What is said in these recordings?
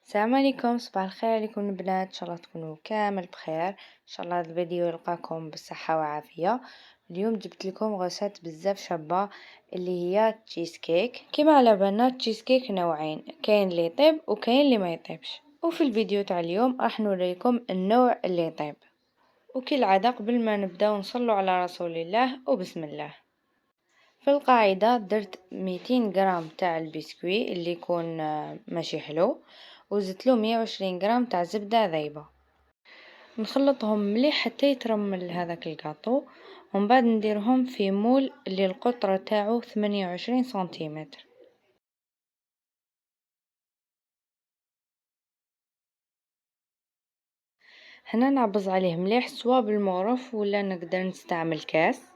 السلام عليكم، صباح الخير عليكم البنات. ان شاء الله تكونوا كامل بخير. ان شاء الله هذا الفيديو يلقاكم بالصحه وعافيه. اليوم جبت لكم غوصات بزاف شابه اللي هي تشيز كيك. كما على بالنا تشيز كيك نوعين، كاين اللي يطيب وكاين اللي ما يطيبش، وفي الفيديو تاع اليوم راح نوريكم النوع اللي يطيب. وكالعاده قبل ما نبداو نصلوا على رسول الله وبسم الله. في القاعدة درت 200 غرام تاع البسكوي اللي يكون ماشي حلو، وزدتلو 120 غرام تاع زبدة ذايبة. نخلطهم مليح حتى يترمل هذاك الكاطو، ومن بعد نديرهم في مول اللي القطر تاعو 28 سنتيمتر. هنا نعبز عليه مليح سوا بالمغرف ولا نقدر نستعمل كاس.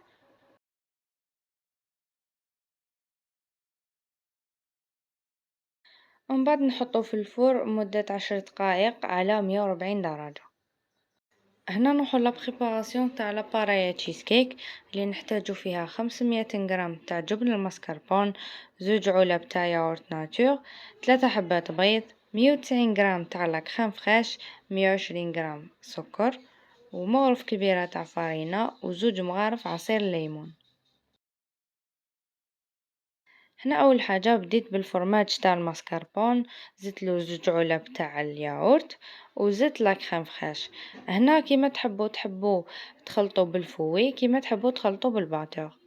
ومن بعد نحطه في الفرن مدة 10 دقائق على 140 درجة. هنا نروحو لابريباراسيون تاع لاباراي تشيز كيك اللي نحتاجو فيها 500 غرام تاع جبن المسكربون، 2 علب تاع ياغورت ناتور، 3 حبات بيض، 190 غرام تاع لا كريم فريش، 120 غرام سكر، ومغرف كبيرة تاع فارينة، وزوج مغارف عصير الليمون. هنا اول حاجه بديت بالفرماج تاع الماسكربون، زدتلو 2 علب تاع الياغورت، وزدت لا كريم فريش. هنا كيما تحبوا تخلطوا بالفوي، كيما تحبوا تخلطوا بالباتور.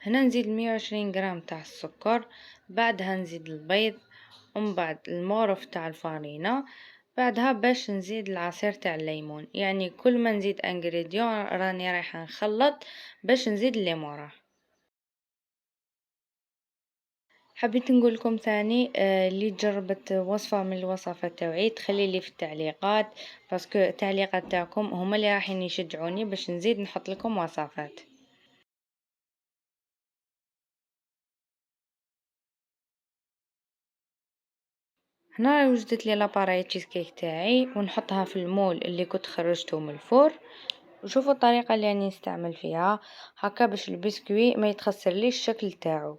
هنا نزيد 120 غرام تاع السكر، بعدها نزيد البيض، ومن بعد المغرف تاع الفارينة، بعدها باش نزيد العصير تاع الليمون. يعني كل ما نزيد انغريديون راني رايحه نخلط باش نزيد الليمون. حبيت نقول لكم ثاني اللي جربت وصفة من الوصفات تاوعي تخلي لي في التعليقات، باسكو التعليقات تاعكم هما اللي راح يشجعوني باش نزيد نحط لكم وصفات. هنا وجدت لي لاباراي تشيز كيك تاعي ونحطها في المول اللي كنت خرجته من الفرن. وشوفوا الطريقه اللي راني نستعمل فيها هكا باش البسكوي ما يتخسرليش الشكل تاعو.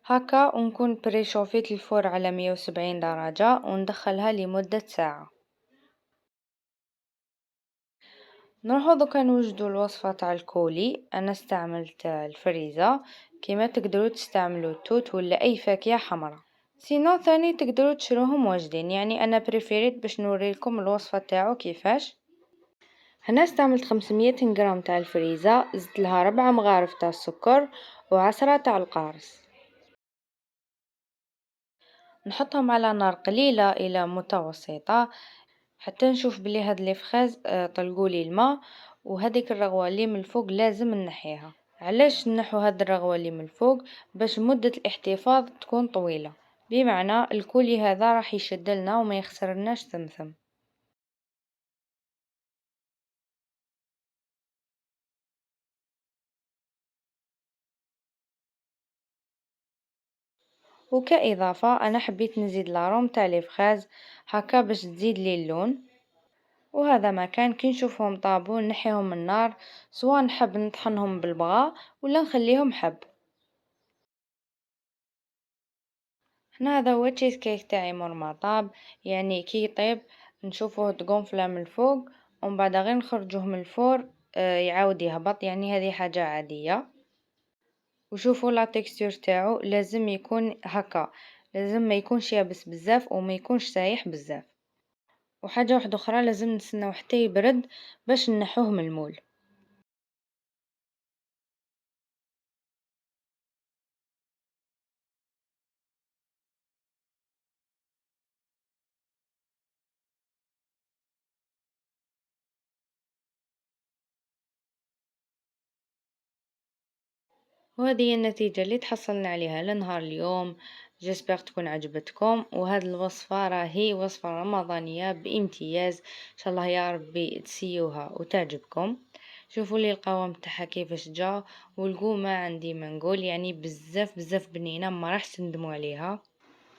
هكا ونكون بريشوفيت الفرن على 170 درجه وندخلها لمده ساعه. نروحو دوكا نوجدو الوصفة تاع الكولي. انا استعملت الفريزة، كيما تقدروا تستعملوا التوت ولا اي فاكهة حمراء. سينو ثاني تقدروا تشروهم واجدين، يعني انا بريفيريت باش نوريلكم الوصفة تاعو كيفاش. هنا استعملت 500 غرام تاع الفريزة، زدت لها 4 مغارف تاع السكر وعصرة تاع القارص. نحطهم على نار قليلة الى متوسطة حتى نشوف بلي هاد لي فخاز طلقولي الماء، وهذيك الرغوه اللي من الفوق لازم نحيها. علاش نحو هاد الرغوه اللي من الفوق؟ باش مده الاحتفاظ تكون طويله، بمعنى الكولي هذا راح يشد لنا وما يخسرناش ثمثم. وكاضافه انا حبيت نزيد لاروم تاع لي فخاز هكا باش تزيد لي اللون. وهذا ما كان كي نشوفهم طابون نحيهم من النار، سواء نحب نطحنهم بالبغا ولا نخليهم حب. هنا هذا هو تشيز كيك تاعي مور ما طاب، يعني كي يطيب نشوفوه تقونفلا من الفوق ومن بعد غير نخرجوه من الفرن يعاود يهبط، يعني هذه حاجة عادية. وشوفوا لا تكستور تاعو لازم يكون هكا، لازم ما يكونش يابس بزاف وما يكونش سايح بزاف. وحاجة واحدة اخرى لازم نستناو حتى يبرد باش نحوه من المول. وهذه هي النتيجة اللي تحصلنا عليها لنهار اليوم. جسبر تكون عجبتكم، وهذه الوصفة راهي وصفة رمضانية بامتياز. ان شاء الله يا ربي تسيوها وتعجبكم. شوفوا لي القوام تاعها كيفاش جا، والقومة عندي ما نقول، يعني بزاف بزاف بنينة ما راح تندموا عليها.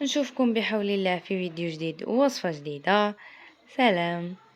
نشوفكم بحول الله في فيديو جديد ووصفة جديدة. سلام.